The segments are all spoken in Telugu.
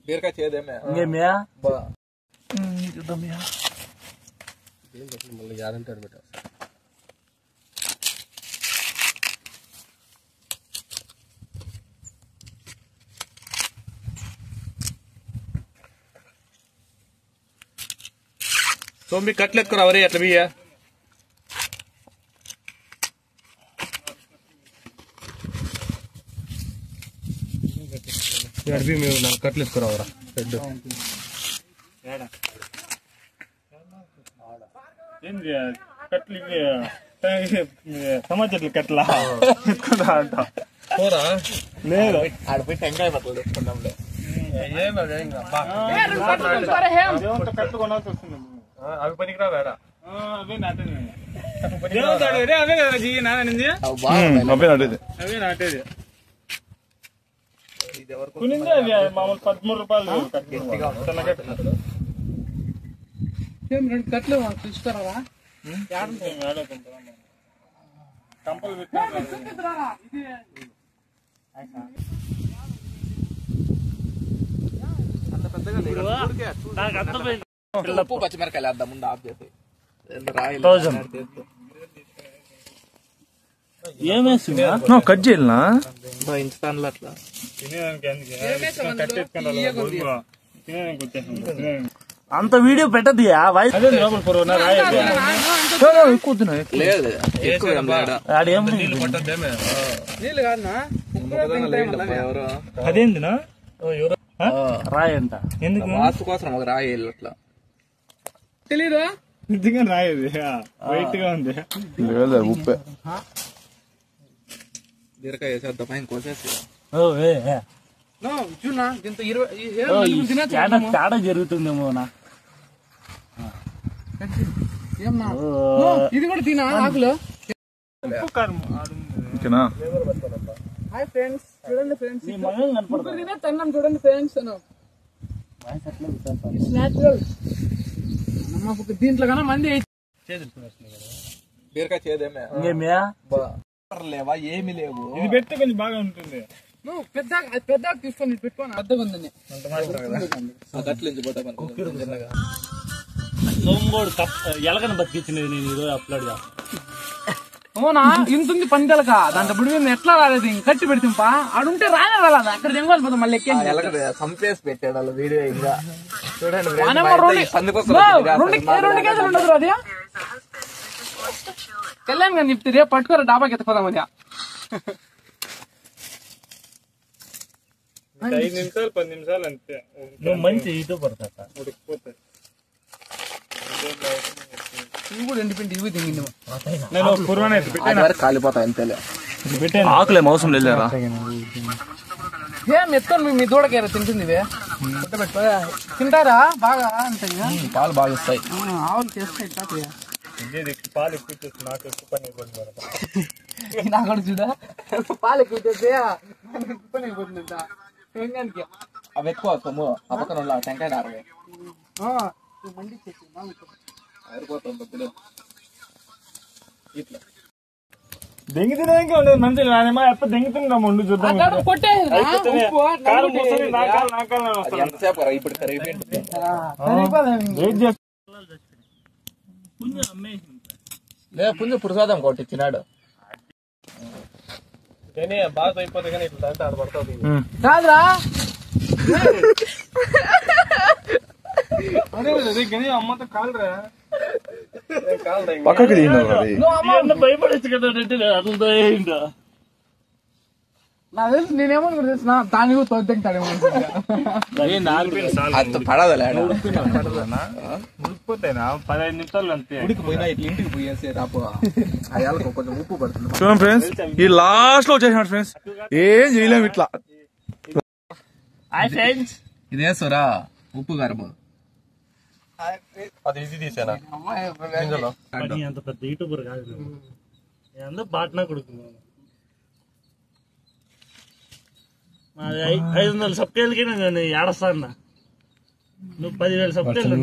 బీరకాయ చేదేమే మళ్ళీ యాదంటాడు బిడ్డ సోంబి కట్లు ఎక్కువ రావరే అట్లా బియ్య అడిపి మేము 4 కట్లు ఎక్కువరావరా రెడ్ కట్లు సమాచారం కట్లా ఎక్కువ అంట పోరా లేదు ఆడపోయి టెంకాయ పక్కలు తెచ్చుకున్నాంలే కట్టు కొనాల్సి వస్తుంది అవి పనికిరా వేడా అవే నాటేది అవే కదా జీ నానింది అవే నాటేది అవే నాటేది కొనింది అవి మామూలు 13 రూపాయలు ఏం 2 కట్లు తీసుకురావా కంపలు ఉప్పు పచ్చిమిరకాయలు వేద్దాం ముందు ఆఫ్ చేసి కట్ చేయాలనా ఇన్స్టాన్లో అట్లా అంత వీడియో పెట్టద్దు అదేందినా రాయంట ఎందుకు వాసు కోసం ఒక రాయి అట్లా తెలీదు నిజంగా రాయేది వైట్ గా ఉంది లేదా ఉప్పే బీరకాయ వేసేద్దాం పైన కోసేసి తేడా జరుగుతుందేమో ఇది కూడా తినా ఆకులు హాయ్ ఫ్రెండ్స్ చూడండి ఫ్రెండ్స్ తిన్నాం చూడండి ఫ్రెండ్స్ దీంట్లో కన్నా మంది బీరకాయ చేదేమే లేవా ఏమి లేవు ఇది పెడితే కొంచెం బాగా ఉంటుంది నువ్వు పెద్ద తీసుకొని పెట్టుకోను పెద్దగా ఉందని సోంగోడు ఎలకని బతికిచ్చినది నేను ఈరోజు అప్లోడ్ చేస్తాను అవునా ఇంతుంది పందెలక దాంట్లో ఇప్పుడు మేము ఎట్లా రాలేదు ఇంక కట్టి పెడితే ఆడుంటే రానే రాలేదు అక్కడ తెంగోలిపోతాం మళ్ళీ సంపేసి పెట్టాడు వాళ్ళ వీడియో ఇంకా చూడండి 2 కేజీలు ఉండదు అది కళ్యాణ్ గారు చెప్తే రేపు పట్టుకోరా డాబాకి ఎత్తుకోదామని 5 నిమిషాలు 10 నిమిషాలు అంతే మంచి ఇటు పడతా ఉడికిపోతాయి ఇవి కూడా ఎండిపోయింది ఇవి తింగింది కాలిపోతాయి అంతేలే ఆకులే మోసం లేదురా ఏం ఎత్తాను మీ దూడకేరా తింటుంది తింటారా బాగా అంటే పాలు బాగా ఇస్తాయి ఆవులు చేస్తాయి పాలు ఎక్కువ నాకు ఎక్కువ పని నాకు చూడా పాలు ఎక్కువ చేస్తే పని అయిపోతుందంట అవి ఎక్కువ సొమ్ము ఆ పక్కన టెంకాయ నారవే మండి ఇట్లా దెంగితే ఉండదు మంచి నానేమో ఎప్పుడు దెంగుతుందా ముందు చూద్దాం ఎంతసేపు ఇప్పుడు పుంజు పురుషాదం కొట్టించినాడు బాగా అయిపోతే కానీ ఇట్లా అంటే ఆడపడుతుంది కాదురా అమ్మతో కాలరా పక్కకి భయపడచ్చు కదా అట్లా ఏంటో నాకు తెలుసు నేనేమనుకుంటు తెలిసిన దాని తొద్దంటాడేమో ఉడికిపోతాయినా 15 నిమిషాలు అంతే ఉడికిపోయినా ఇట్లా ఇంటికి పోయేసి రాపు కొంచెం ఉప్పు పడుతుంది చూడండి ఫ్రెండ్స్ ఈ లాస్ట్ లో వచ్చేసినాడు ఫ్రెండ్స్ ఏం చేయలేము ఇట్లా ఇదే సురా ఉప్పు కారము అది ఇది తీసానా అంత పెద్ద యూట్యూబర్ కాదు అందరూ బాట్నా కొడుకున్నాను 500 సబ్స్క్రైబర్లకి నేను ఏడస్తాను నువ్వు 10,000 సబ్స్క్రైబర్లు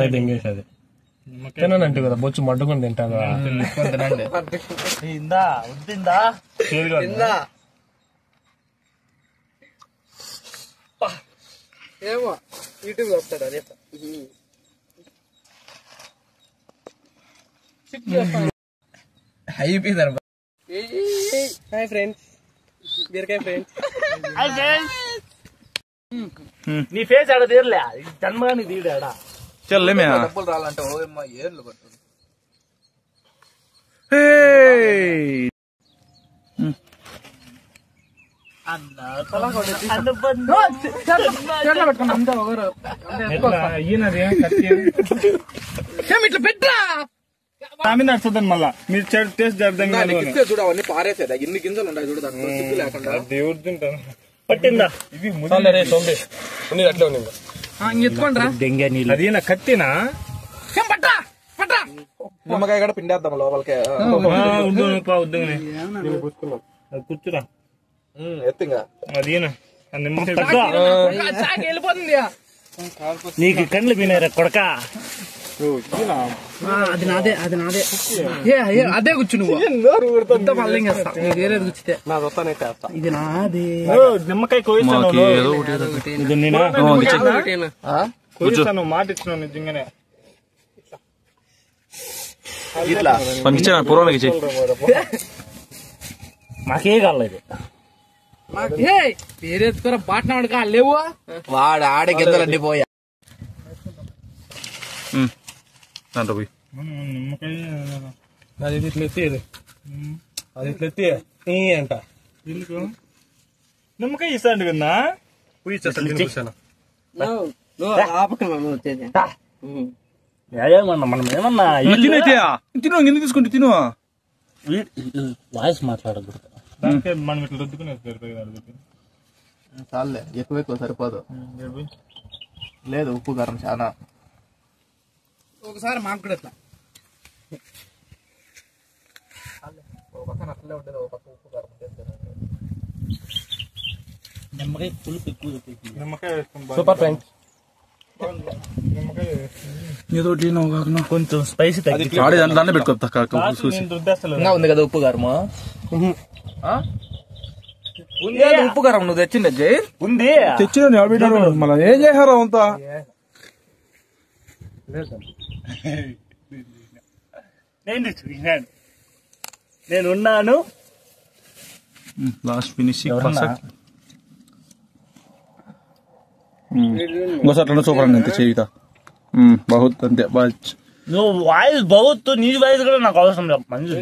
తినంటే కదా బొచ్చు మడ్డుకొని తింటాను ఇందా వద్దిందా ఏమో యూట్యూబ్ వస్తాడు అదే అయిపోయింది. హాయ్ ఫ్రెండ్స్, బీరకాయ ఫ్రెండ్స్. నీ ఫేస్ ఆడ తీరలే, జన్మగానికి తీడాడా చెల్లెమే డబ్బులు రాలంటే ఓ ఏర్లు కొట్టు. పెట్టుకున్నా అంతే ఒకరు ఇట్లా పెట్టా నడుచుద్దాను మళ్ళా మీరు టేస్ట్ చేద్దాం చూడ అవన్నీ పారేసేదా ఎన్ని గింజలు ఉంటాయి చూడ సిగ్గు లేకుండా దేవుడు తింటాను పట్టిందా ఇది అట్లే ఉంది ఎత్తుకోండి అది నా కత్తినా పట్టా పట్టా నిమ్మకాయ కూడా పిండేద్దాం లోపలికే కూర్చురా ఎత్తిగా అదేనా వెళ్ళిపోతుంది. నీకు కండ్లు పోయినారా కొడక అది నాదే అది నాదే అదే కూర్చు నువ్వు మళ్ళీస్తా వేరేది కూర్చుతే ఇది నాదే. నిమ్మకాయ కోయిస్తాను మాట ఇచ్చినావు నిజంగానే ఇట్లా పంపించా పూర్వానికి మాకే కాలేదు వేరే బాటనాడు కా లేవు వాడు ఆడే గింజలన్నీ పోయా దాంట్లో పోయి నిమ్మకాయ అది ఇట్లా ఎత్తి అది ఇట్లా ఎత్తి అంట నిమ్మకాయ ఇస్తాండి కన్నా మనం ఏమన్నా తిను ఎందుకు తీసుకుంటే తిను వాయిస్ మాట్లాడకూడదు మనం ఇట్లా రుద్దుకునేది చాలే ఎక్కువ సరిపోదు. లేదు ఉప్పు కారం చాలా ఒకసారి మాకు కూడా ఇట్లా పక్కన అట్లే ఉండేది ఒక పక్క ఉప్పు కారం నిమ్మకాయ పులుపు ఎక్కువ నిమ్మకాయ సూపర్ ఫ్రెండ్స్. ఏదో కొంచెం స్పైసీ దాన్ని పెట్టుకో ఉంది కదా ఉప్పు కారము ఉప్పు కారం నువ్వు తెచ్చింది జై ఉంది తెచ్చిన మళ్ళీ ఏం చేశారు అంతా నేనున్నాను లాస్ట్ ఫినిషింగ్ ఇంకోసారి సూపర్ అండి అంతే చేయిత బహుత్ అంతే నువ్వు వాయిస్ బహుత్ నీ వాయిస్ కూడా నాకు అవసరం లేదు మంచి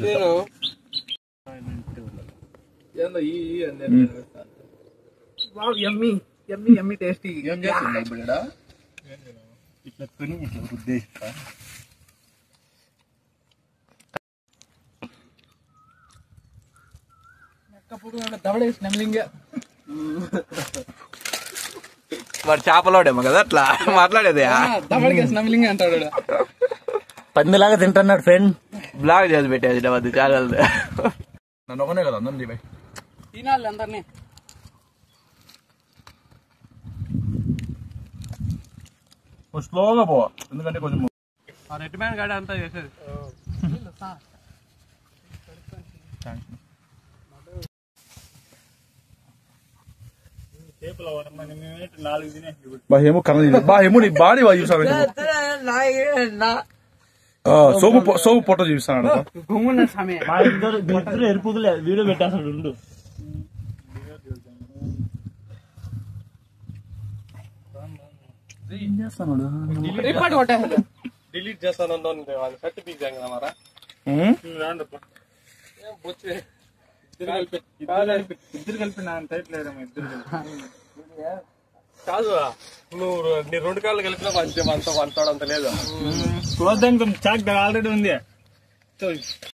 టేస్టీ ఇట్లా కొని ఇట్లా ఉద్దేశిస్తా దవడేసి నమ్లింగే వాడు చేపలోడేమో కదా అట్లా మాట్లాడేది దవడకేసి నమ్లింగే అంటాడు. పందిలాగా తింటున్నాడు ఫ్రెండ్. బ్లాగ్ చేసి పెట్టేది అది ఛానల్ నన్ను ఒకనే కదా అందరినీ తినాలి అందరినీ. స్లోగా పో ఎందుకంటే కొంచెం రెడ్ మ్యాన్ గాడి అంతా చేసేది. బాహేమో కర్ణ బాహేమో నీ బాడీ బాగా చూసాను సోపు పొట్ట చూపిస్తాను ఇద్దరు ఎరుపులే వీడియో పెట్టేస్తాడు ఉండు. డిలీట్ చేస్తాను కట్టి పీక్ మరా ఇద్దరు కలిపి నా టైట్ లేదమ్మా. ఇద్దరు కాదు నువ్వు నీ రెండు కాళ్ళు కలిపినా మంచి అంత అంత లేదు చూద్దాం చాక్ ఆల్రెడీ ఉంది.